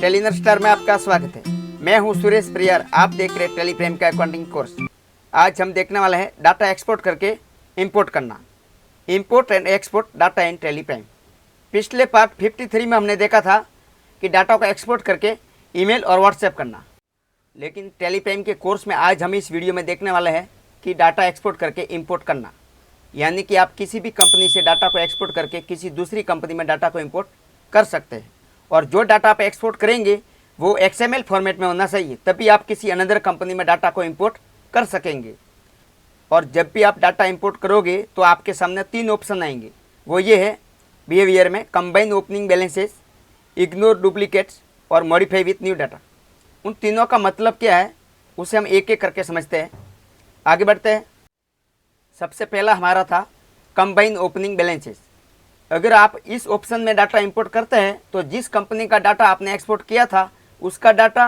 टेलीनर star में आपका स्वागत है। मैं हूं सुरेश प्रियर। आप देख रहे टेलीप्रेम का अकाउंटिंग कोर्स। आज हम देखने वाले हैं डाटा एक्सपोर्ट करके इंपोर्ट करना, import and export data in टेलीप्रेम। पिछले पार्ट 53 में हमने देखा था कि डाटा को एक्सपोर्ट करके ईमेल और व्हाट्सएप करना, लेकिन टेलीप्रेम के कोर्स में आज हम इस वीडियो में देखने वाले हैं कि डाटा एक्सपोर्ट करके इंपोर्ट करना, यानी कि आप किसी भी कंपनी से डाटा को एक्सपोर्ट करके किसी दूसरी कंपनी में डाटा को इंपोर्ट कर सकते हैं। और जो डाटा आप एक्सपोर्ट करेंगे वो XML फॉर्मेट में होना चाहिए, तभी आप किसी अनदर कंपनी में डाटा को इंपोर्ट कर सकेंगे। और जब भी आप डाटा इंपोर्ट करोगे तो आपके सामने 3 ऑप्शन आएंगे। वो ये है बिहेवियर में combine opening balances, ignore duplicates और मॉडिफाई विथ न्यू डाटा। उन तीनों का मतलब क्या है उसे हम एक एक करके समझते हैं। आगे बढ़ते हैं। सबसे पहला हमारा था कंबाइन ओपनिंग बैलेंसेस। अगर आप इस ऑप्शन में डाटा इंपोर्ट करते हैं तो जिस कंपनी का डाटा आपने एक्सपोर्ट किया था उसका डाटा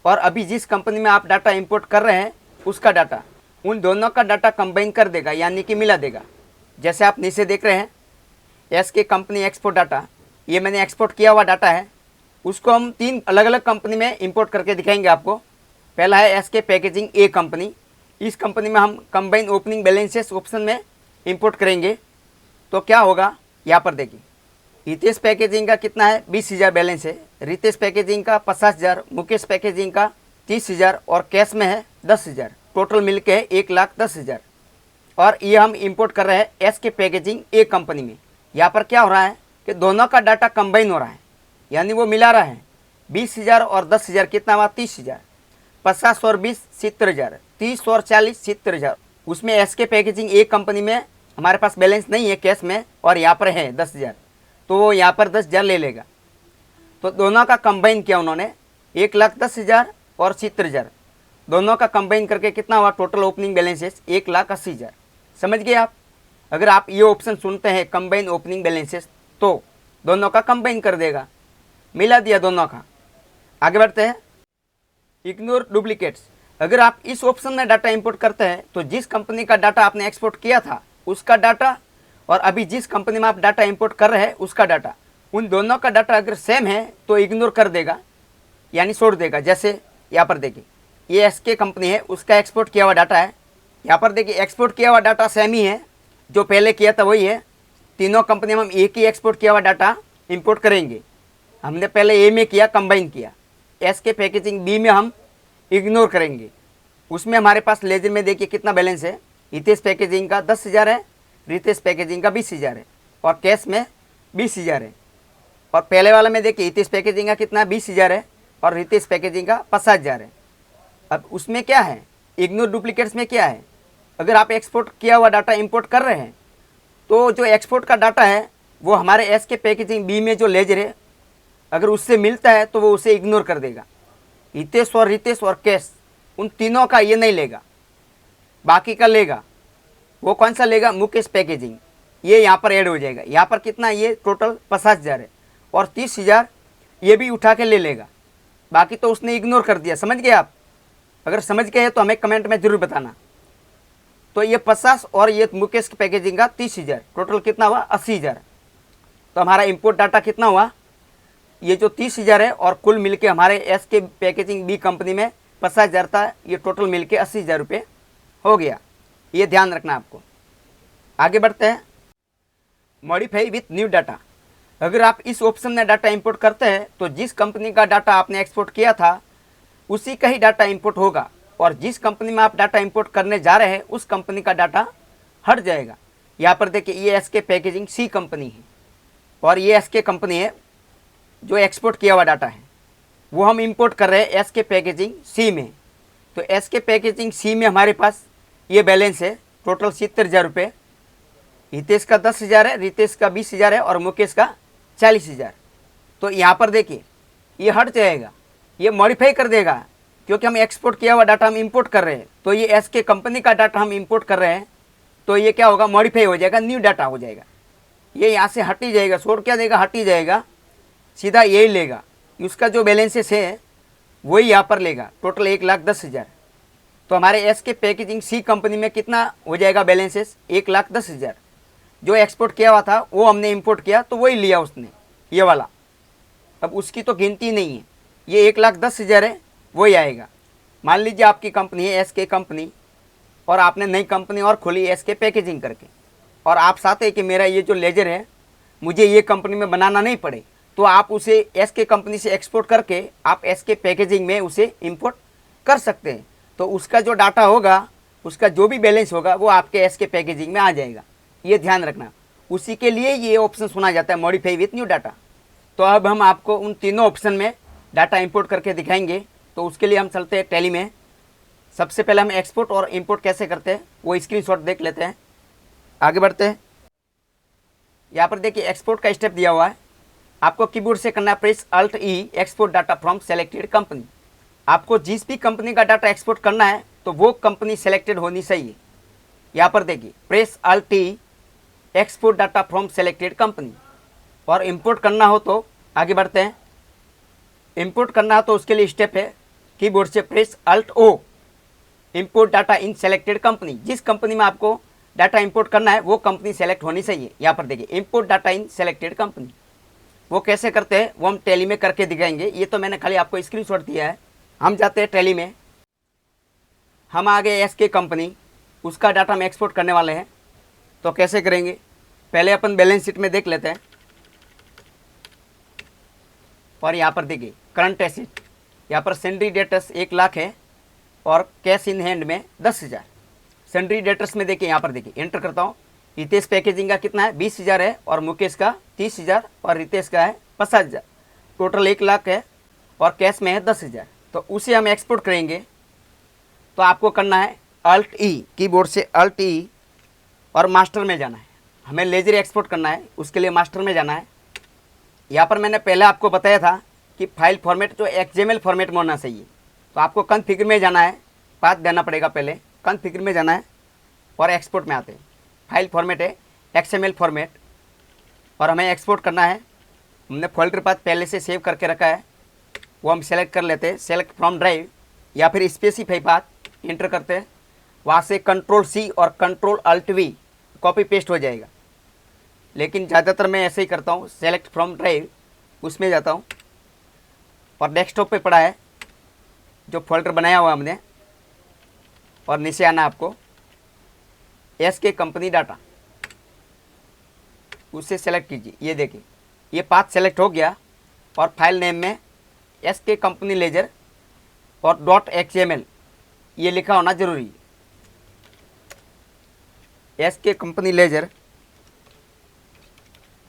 और अभी जिस कंपनी में आप डाटा इंपोर्ट कर रहे हैं उसका डाटा, उन दोनों का डाटा कंबाइन कर देगा, यानी कि मिला देगा। जैसे आप नीचे देख रहे हैं SK कंपनी एक्सपोर्ट डाटा, ये मैंने एक्सपोर्ट किया हुआ डाटा है, उसको हम 3 अलग अलग कंपनी में इंपोर्ट करके दिखाएंगे आपको। पहला है SK पैकेजिंग A कंपनी। इस कंपनी में हम कंबाइन ओपनिंग बैलेंसेस ऑप्शन में इंपोर्ट करेंगे तो क्या होगा, यहाँ पर देखिए। हितेश पैकेजिंग का कितना है 20,000 बैलेंस है, रितेश पैकेजिंग का 50,000, मुकेश पैकेजिंग का 30,000 और कैश में है 10,000। टोटल मिलके है 1,10,000। और ये हम इंपोर्ट कर रहे हैं SK पैकेजिंग A कंपनी में। यहाँ पर क्या हो रहा है कि दोनों का डाटा कंबाइन हो रहा है, यानी वो मिला रहा है। 20,000 और 10,000 कितना हुआ 30,000, 50 और 20 70,000, 30 और 40 70,000। उसमें SK पैकेजिंग A कंपनी में हमारे पास बैलेंस नहीं है कैश में और यहाँ पर है 10,000, तो वो यहाँ पर 10,000 ले लेगा। तो दोनों का कंबाइन किया उन्होंने, 1,10,000 और 70,000, दोनों का कंबाइन करके कितना हुआ टोटल ओपनिंग बैलेंसेस 1,80,000। समझ गए आप। अगर आप ये ऑप्शन सुनते हैं कंबाइन ओपनिंग बैलेंसेस तो दोनों का कंबाइन कर देगा, मिला दिया दोनों का। आगे बढ़ते हैं। Ignore duplicates. अगर आप इस ऑप्शन में डाटा इंपोर्ट करते हैं तो जिस कंपनी का डाटा आपने एक्सपोर्ट किया था उसका डाटा और अभी जिस कंपनी में आप डाटा इंपोर्ट कर रहे हैं उसका डाटा, उन दोनों का डाटा अगर सेम है तो इग्नोर कर देगा, यानी छोड़ देगा। जैसे यहाँ पर देखिए ये SK कंपनी है, उसका एक्सपोर्ट किया हुआ डाटा है। यहाँ पर देखिए एक्सपोर्ट किया हुआ डाटा सेम ही है, जो पहले किया था वही है। तीनों कंपनी में हम एक ही एक्सपोर्ट किया हुआ डाटा इंपोर्ट करेंगे। हमने पहले A में किया, कंबाइन किया। SK पैकेजिंग B में हम इग्नोर करेंगे। उसमें हमारे पास लेजर में देखिए कितना बैलेंस है। हितेश पैकेजिंग का 10,000 है, रितेश पैकेजिंग का 20,000 है और कैश में 20,000 है। और पहले वाला में देखिए हितेश पैकेजिंग का कितना 20,000 है और रितेश पैकेजिंग का 50,000 है। अब उसमें क्या है, इग्नोर डुप्लीकेट्स में क्या है, अगर आप एक्सपोर्ट किया हुआ डाटा इंपोर्ट कर रहे हैं तो जो एक्सपोर्ट का डाटा है वो हमारे SK पैकेजिंग B में जो लेजर है अगर उससे मिलता है तो वो उसे इग्नोर कर देगा। हितेश और रितेश और कैश, उन तीनों का ये नहीं लेगा, बाकी का लेगा। वो कौन सा लेगा, मुकेश पैकेजिंग, ये यहाँ पर ऐड हो जाएगा। यहाँ पर कितना, ये टोटल 50,000 है और 30,000 ये भी उठा के ले लेगा, बाकी तो उसने इग्नोर कर दिया। समझ गए आप। अगर समझ गए तो हमें कमेंट में ज़रूर बताना। तो ये 50 और ये मुकेश की पैकेजिंग का 30,000, टोटल कितना हुआ 80,000। तो हमारा इंपोर्ट डाटा कितना हुआ, ये जो 30,000 है और कुल मिलके हमारे SK पैकेजिंग B कंपनी में 50,000 था, ये टोटल मिलके 80,000 रुपये हो गया। ये ध्यान रखना आपको। आगे बढ़ते हैं। Modify with new data. अगर आप इस ऑप्शन में डाटा इंपोर्ट करते हैं तो जिस कंपनी का डाटा आपने एक्सपोर्ट किया था उसी का ही डाटा इंपोर्ट होगा और जिस कंपनी में आप डाटा इंपोर्ट करने जा रहे हैं उस कंपनी का डाटा हट जाएगा। यहाँ पर देखिए ये SK पैकेजिंग C कंपनी है और ये SK कंपनी है जो एक्सपोर्ट किया हुआ डाटा है, वो हम इंपोर्ट कर रहे हैं SK पैकेजिंग C में। तो SK पैकेजिंग C में हमारे पास ये बैलेंस है टोटल 70,000 रुपये। हितेश का 10,000 है, रितेश का 20,000 है और मुकेश का 40,000। तो यहाँ पर देखिए ये हट जाएगा, ये मॉडिफाई कर देगा, क्योंकि हम एक्सपोर्ट किया हुआ डाटा हम इंपोर्ट कर रहे हैं। तो ये SK कंपनी का डाटा हम इंपोर्ट कर रहे हैं तो ये क्या होगा, मॉडिफाई हो जाएगा, न्यू डाटा हो जाएगा। ये यहाँ से हट ही जाएगा, छोड़ क्या देगा, हट ही जाएगा, सीधा यही लेगा। उसका जो बैलेंसेस है वही यहाँ पर लेगा, टोटल 1,10,000। तो हमारे SK पैकेजिंग C कंपनी में कितना हो जाएगा बैलेंसेस, 1,10,000। जो एक्सपोर्ट किया हुआ था वो हमने इंपोर्ट किया तो वही लिया उसने, ये वाला। अब उसकी तो गिनती नहीं है, ये 1,10,000 है, वही आएगा। मान लीजिए आपकी कंपनी है एस के कंपनी, और आपने नई कंपनी और खोली एस के पैकेजिंग करके, और आप चाहते हैं कि मेरा ये जो लेजर है मुझे ये कंपनी में बनाना नहीं पड़े, तो आप उसे एस के कंपनी से एक्सपोर्ट करके आप एस के पैकेजिंग में उसे इंपोर्ट कर सकते हैं। तो उसका जो डाटा होगा, उसका जो भी बैलेंस होगा वो आपके एस के पैकेजिंग में आ जाएगा, ये ध्यान रखना। उसी के लिए ये ऑप्शन सुना जाता है मॉडिफाई विथ न्यू डाटा। तो अब हम आपको उन तीनों ऑप्शन में डाटा इंपोर्ट करके दिखाएंगे। तो उसके लिए हम चलते हैं टैली में। सबसे पहले हम एक्सपोर्ट और इंपोर्ट कैसे करते हैं वो स्क्रीनशॉट देख लेते हैं। आगे बढ़ते हैं। यहाँ पर देखिए एक्सपोर्ट का स्टेप दिया हुआ है, आपको कीबोर्ड से करना है press alt E export data from selected company. आपको जिस भी कंपनी का डाटा एक्सपोर्ट करना है तो वो कंपनी सेलेक्टेड होनी चाहिए। यहाँ पर देखिए press alt E export data from selected company. और इंपोर्ट करना हो तो आगे बढ़ते हैं। इंपोर्ट करना हो तो उसके लिए स्टेप है कीबोर्ड से press alt O import data in selected company. जिस कंपनी में आपको डाटा इंपोर्ट करना है वो कंपनी सेलेक्ट होनी चाहिए। यहाँ पर देखिए import data in selected company. वो कैसे करते हैं वो हम टैली में करके दिखाएंगे। ये तो मैंने खाली आपको स्क्रीनशॉट दिया है। हम जाते हैं टैली में। हम आ गए एस के कंपनी, उसका डाटा हम एक्सपोर्ट करने वाले हैं। तो कैसे करेंगे, पहले अपन बैलेंस शीट में देख लेते हैं। और यहाँ पर देखिए करंट एसेट, यहाँ पर सेंड्री डेटर्स 1,00,000 है और कैश इन हैंड में 10,000। सेंड्री डेटर्स में देखिए यहाँ पर देखिए एंटर करता हूँ। रितेश पैकेजिंग का कितना है 20,000 है, और मुकेश का 30,000 और रितेश का है 50,000। टोटल 1,00,000 है और कैश में है 10,000। तो उसे हम एक्सपोर्ट करेंगे। तो आपको करना है अल्ट ई, कीबोर्ड से अल्ट ई और मास्टर में जाना है। हमें लेजर एक्सपोर्ट करना है, उसके लिए मास्टर में जाना है। यहाँ पर मैंने पहले आपको बताया था कि फाइल फॉर्मेट जो एक्सएमएल फॉर्मेट में होना चाहिए। तो आपको कॉन्फ़िगर में जाना है, पाथ देना पड़ेगा पहले, कॉन्फ़िगर में जाना है और एक्सपोर्ट में आते हैं। फाइल फॉर्मेट है एक्सएमएल फॉर्मेट और हमें एक्सपोर्ट करना है। हमने फोल्डर पाथ पहले से सेव करके रखा है, वो हम सेलेक्ट कर लेते हैं। सेलेक्ट फ्रॉम ड्राइव या फिर स्पेसिफाई पाथ इंटर करते हैं। वहाँ से कंट्रोल सी और control alt V copy paste हो जाएगा, लेकिन ज़्यादातर मैं ऐसे ही करता हूँ। सेलेक्ट फ्रॉम ड्राइव उसमें जाता हूँ और डेस्कटॉप पे पड़ा है जो फोल्डर बनाया हुआ हमने, और नीचे आना आपको एस के कंपनी डाटा, उसे सेलेक्ट कीजिए। ये देखिए ये पाथ सेलेक्ट हो गया और फाइल नेम में एस के कंपनी लेजर और डॉट एक्सएमएल ये लिखा होना जरूरी है। एस के कंपनी लेजर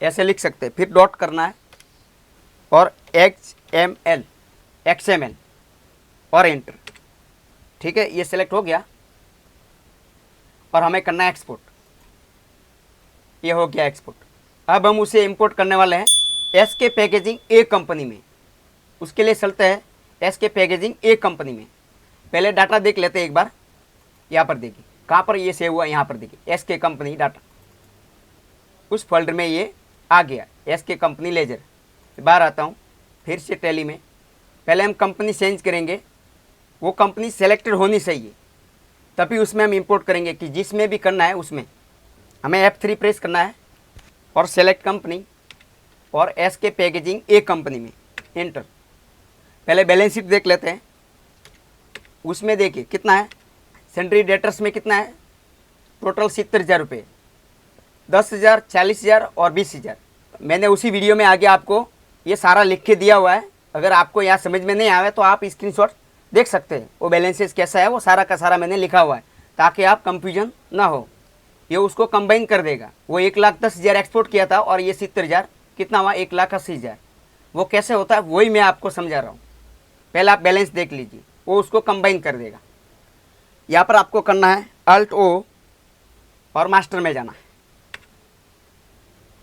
ऐसे लिख सकते हैं, फिर डॉट करना है और एक्सएमएल और एंटर। ठीक है, ये सेलेक्ट हो गया और हमें करना है एक्सपोर्ट। ये हो गया एक्सपोर्ट। अब हम उसे इंपोर्ट करने वाले हैं एस के पैकेजिंग ए कंपनी में। उसके लिए चलते हैं एस के पैकेजिंग ए कंपनी में। पहले डाटा देख लेते हैं एक बार। यहाँ पर देखिए कहाँ पर ये सेव हुआ, यहाँ पर देखिए एस के कंपनी डाटा, उस फोल्डर में ये आ गया एस के कंपनी लेजर। बाहर आता हूँ फिर से टैली में। पहले हम कंपनी चेंज करेंगे, वो कंपनी सेलेक्टेड होनी चाहिए, तभी उसमें हम इंपोर्ट करेंगे। कि जिसमें भी करना है उसमें हमें F3 प्रेस करना है और सेलेक्ट कंपनी और एस के पैकेजिंग ए कंपनी में एंटर। पहले बैलेंस शीट देख लेते हैं। उसमें देखिए कितना है, सेंट्री डेटर्स में कितना है, टोटल 70,000 रुपये, 10,000, 40,000 और 20,000। मैंने उसी वीडियो में आगे आपको ये सारा लिख के दिया हुआ है। अगर आपको यहाँ समझ में नहीं आवे तो आप स्क्रीनशॉट देख सकते हैं। वो बैलेंसेस कैसा है वो सारा का सारा मैंने लिखा हुआ है, ताकि आप कंफ्यूजन ना हो। ये उसको कंबाइन कर देगा। वो 1,10,000 एक्सपोर्ट किया था और ये 70,000 कितना हुआ, 1,80,000। वो कैसे होता है वही मैं आपको समझा रहा हूँ। पहले आप बैलेंस देख लीजिए, वो उसको कंबाइन कर देगा। यहाँ पर आपको करना है अल्ट ओ और मास्टर में जाना है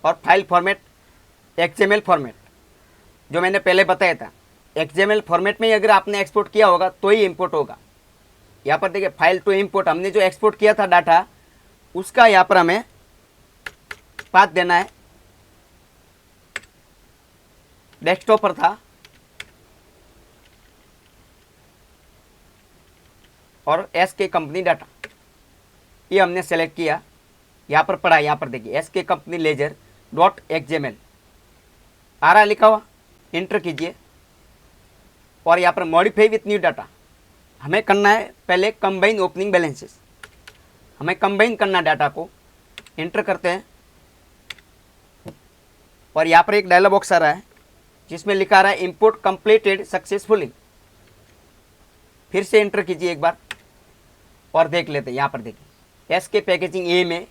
और फाइल फॉर्मेट एक्सएमएल फॉर्मेट जो मैंने पहले बताया था। एक्सएमएल फॉर्मेट में ही अगर आपने एक्सपोर्ट किया होगा तो ही इंपोर्ट होगा। यहाँ पर देखिए फाइल टू इंपोर्ट, हमने जो एक्सपोर्ट किया था डाटा उसका यहाँ पर हमें पाथ देना है। डेस्कटॉप पर था और एस के कंपनी डाटा ये हमने सेलेक्ट किया। यहाँ पर पड़ा, यहाँ पर देखिए एस के कंपनी लेजर डॉट एक्सएमएल आ रहा है लिखा हुआ, इंटर कीजिए। और यहाँ पर मॉडिफाई विथ न्यू डाटा। हमें करना है पहले कंबाइन ओपनिंग बैलेंसेस, हमें कंबाइन करना डाटा को, एंटर करते हैं और यहाँ पर एक डायलॉग बॉक्स आ रहा है जिसमें लिखा रहा है इंपोर्ट कंप्लीटेड सक्सेसफुली। फिर से एंटर कीजिए एक बार और देख लेते हैं। यहाँ पर देखिए एस के पैकेजिंग ए में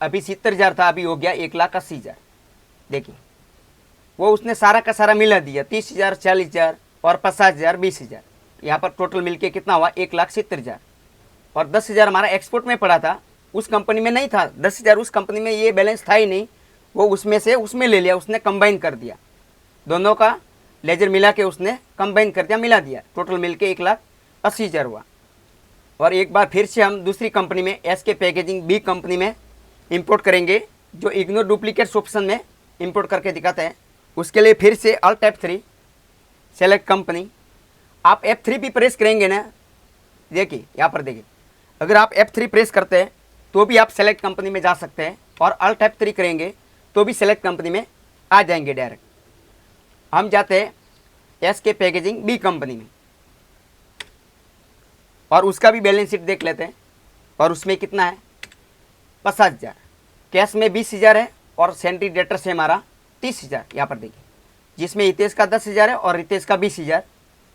अभी 70,000 था, अभी हो गया 1,80,000। देखिए वो उसने सारा का सारा मिला दिया, 30,000, 40,000 और 50,000, 20,000। यहाँ पर टोटल मिलके कितना हुआ 1,70,000। और 10,000 हमारा एक्सपोर्ट में पड़ा था, उस कंपनी में नहीं था। 10,000 उस कंपनी में ये बैलेंस था ही नहीं, वो उसमें से उसमें ले लिया, उसने कंबाइन कर दिया, दोनों का लेजर मिला के उसने कंबाइन कर दिया, मिला दिया, टोटल मिलके 1,80,000 हुआ। और एक बार फिर से हम दूसरी कंपनी में एस के पैकेजिंग बी कंपनी में इंपोर्ट करेंगे, जो इग्नोर डुप्लीकेट्स ऑप्शन में इंपोर्ट करके दिखाते हैं। उसके लिए फिर से अल्ट F3 सेलेक्ट कंपनी। आप F3 भी प्रेस करेंगे ना, देखिए यहाँ पर देखिए, अगर आप F3 प्रेस करते हैं तो भी आप सेलेक्ट कंपनी में जा सकते हैं, और अल्ट F3 करेंगे तो भी सेलेक्ट कंपनी में आ जाएंगे डायरेक्ट। हम जाते हैं एस के पैकेजिंग बी कंपनी में और उसका भी बैलेंस शीट देख लेते हैं। और उसमें कितना है 50,000, कैश में 20,000 है और सेंट्री डेटर से हमारा 30,000। यहाँ पर देखिए, जिसमें हितेश का 10,000 है और रितेश का 20,000,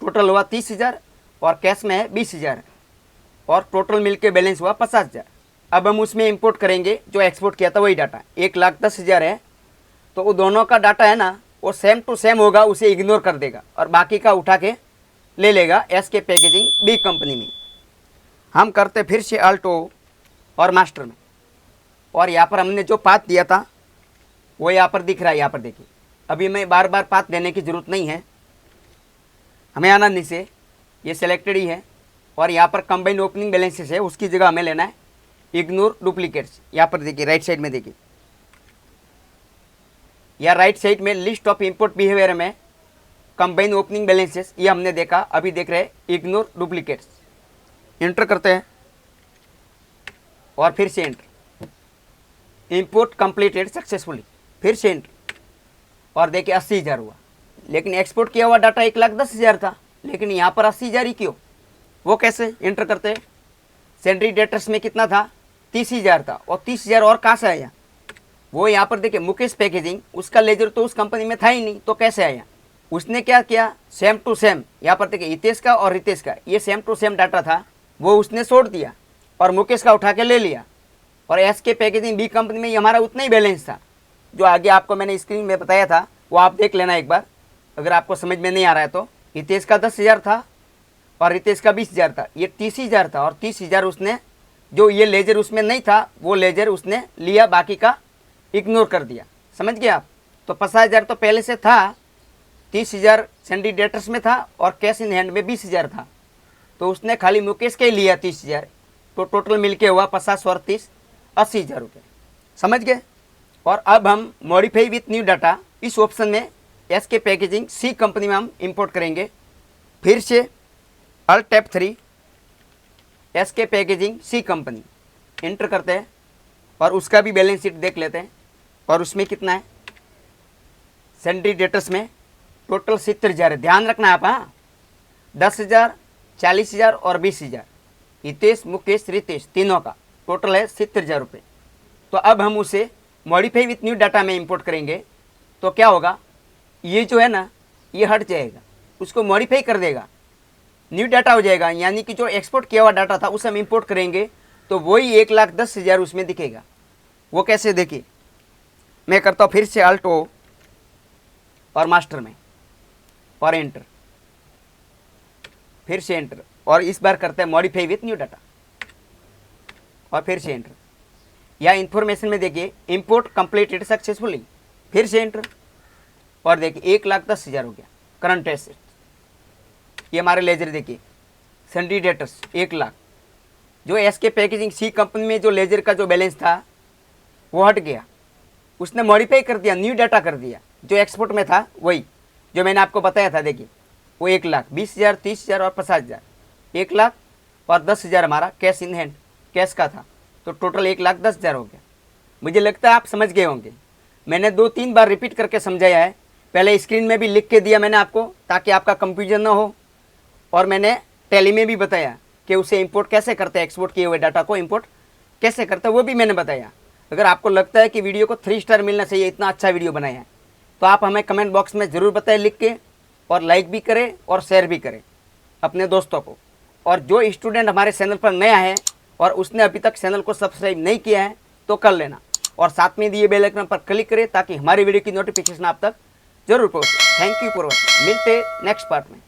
टोटल हुआ 30,000 और कैश में है 20,000 और टोटल मिलके बैलेंस हुआ 50,000। अब हम उसमें इंपोर्ट करेंगे जो एक्सपोर्ट किया था वही डाटा, 1,10,000 है, तो वो दोनों का डाटा है ना वो सेम टू सेम होगा, उसे इग्नोर कर देगा और बाकी का उठा के ले लेगा एस के पैकेजिंग बी कंपनी में। हम करते फिर से अल्ट O और मास्टर में, और यहाँ पर हमने जो पाथ दिया था वो यहाँ पर दिख रहा है। यहाँ पर देखिए, अभी मैं बार बार पाथ देने की ज़रूरत नहीं है, हमें आना नीचे, ये सिलेक्टेड ही है। और यहाँ पर कंबाइन ओपनिंग बैलेंसेस है, उसकी जगह हमें लेना है इग्नोर डुप्लीकेट्स। यहाँ पर देखिए राइट साइड में देखिए, या राइट साइड में लिस्ट ऑफ इंपोर्ट बिहेवियर में कंबाइन ओपनिंग बैलेंसेस, ये हमने देखा, अभी देख रहे हैं इग्नोर डुप्लीकेट्स। एंटर करते हैं और फिर से एंटर, इंपोर्ट कंप्लीटेड सक्सेसफुली, फिर से एंटर और देखिए 80,000 हुआ। लेकिन एक्सपोर्ट किया हुआ डाटा 1,10,000 था, लेकिन यहाँ पर 80,000 ही क्यों, वो कैसे? एंटर करते हैं, सेंट्री डेटर्स में कितना था 30,000 था, और 30,000 और कहाँ से आया? वो यहाँ पर देखिए मुकेश पैकेजिंग, उसका लेजर तो उस कंपनी में था ही नहीं, तो कैसे आया? उसने क्या किया, सेम टू सेम, यहाँ पर देखिए हितेश का और रितेश का ये सेम टू सेम डाटा था, वो उसने छोड़ दिया और मुकेश का उठा के ले लिया। और एस के पैकेजिंग बी कंपनी में ये हमारा उतना ही बैलेंस था, जो आगे आपको मैंने स्क्रीन में बताया था, वो आप देख लेना एक बार, अगर आपको समझ में नहीं आ रहा है तो। हितेश का 10,000 था और रितेश का 20,000 था, ये 30,000 था, और 30,000 उसने, जो ये लेजर उसमें नहीं था वो लेजर उसने लिया, बाकी का इग्नोर कर दिया। समझ गए आप? तो 50,000 तो पहले से था, 30,000 सेंट्री डेटर्स में था और कैश इन हैंड में 20,000 था, तो उसने खाली मुकेश के लिया 30,000, तो टोटल मिलके हुआ 50 और 30 80,000 रुपये। समझ गए? और अब हम मॉडिफाई विथ न्यू डाटा इस ऑप्शन में एस के पैकेजिंग सी कंपनी में हम इंपोर्ट करेंगे। फिर से अल्ट F3 एस के पैकेजिंग सी कंपनी, एंटर करते हैं और उसका भी बैलेंस शीट देख लेते हैं। और उसमें कितना है, सेंट्री डेटर्स में टोटल 70,000 है, ध्यान रखना आप। हाँ, 10,000, 40,000 और 20,000, हितेश मुकेश रितेश तीनों का टोटल है 70,000 रुपये। तो अब हम उसे मॉडिफाई विथ न्यू डाटा में इंपोर्ट करेंगे, तो क्या होगा, ये जो है ना ये हट जाएगा, उसको मॉडिफाई कर देगा, न्यू डाटा हो जाएगा। यानी कि जो एक्सपोर्ट किया हुआ डाटा था उसे हम इंपोर्ट करेंगे तो वही 1,10,000 उसमें दिखेगा। वो कैसे, देखिए मैं करता हूँ फिर से अल्ट O और मास्टर में और एंटर, फिर से एंटर, और इस बार करते हैं मॉडिफाई विथ न्यू डाटा और फिर से एंटर। या इंफॉर्मेशन में देखिए इंपोर्ट कंप्लीटेड सक्सेसफुली, फिर से एंटर, और देखिए 1,10,000 हो गया करंट एसेट। ये हमारे लेजर देखिए, सेंट्री डेटर्स 1,00,000, जो एस के पैकेजिंग सी कंपनी में जो लेजर का जो बैलेंस था वो हट गया, उसने मॉडिफाई कर दिया, न्यू डाटा कर दिया, जो एक्सपोर्ट में था वही जो मैंने आपको बताया था। देखिए वो 1,00,000, 20,000, 30,000 और 50,000, 1,00,000 और 10,000 हमारा कैश इन हैंड कैश का था, तो टोटल 1,10,000 हो गया। मुझे लगता है आप समझ गए होंगे, मैंने 2-3 बार रिपीट करके समझाया है, पहले स्क्रीन में भी लिख के दिया मैंने आपको ताकि आपका कंफ्यूजन ना हो। और मैंने टैली में भी बताया कि उसे इंपोर्ट कैसे करते हैं, एक्सपोर्ट किए हुए डाटा को इंपोर्ट कैसे करते हैं वो भी मैंने बताया। अगर आपको लगता है कि वीडियो को 3 स्टार मिलना चाहिए, इतना अच्छा वीडियो बनाया है, तो आप हमें कमेंट बॉक्स में ज़रूर बताएं लिख के, और लाइक भी करें और शेयर भी करें अपने दोस्तों को। और जो स्टूडेंट हमारे चैनल पर नया है और उसने अभी तक चैनल को सब्सक्राइब नहीं किया है तो कर लेना, और साथ में दिए बेल आइकन पर क्लिक करें ताकि हमारी वीडियो की नोटिफिकेशन आप तक जरूर पहुंचे। Thank you for watching. मिलते हैं नेक्स्ट पार्ट में।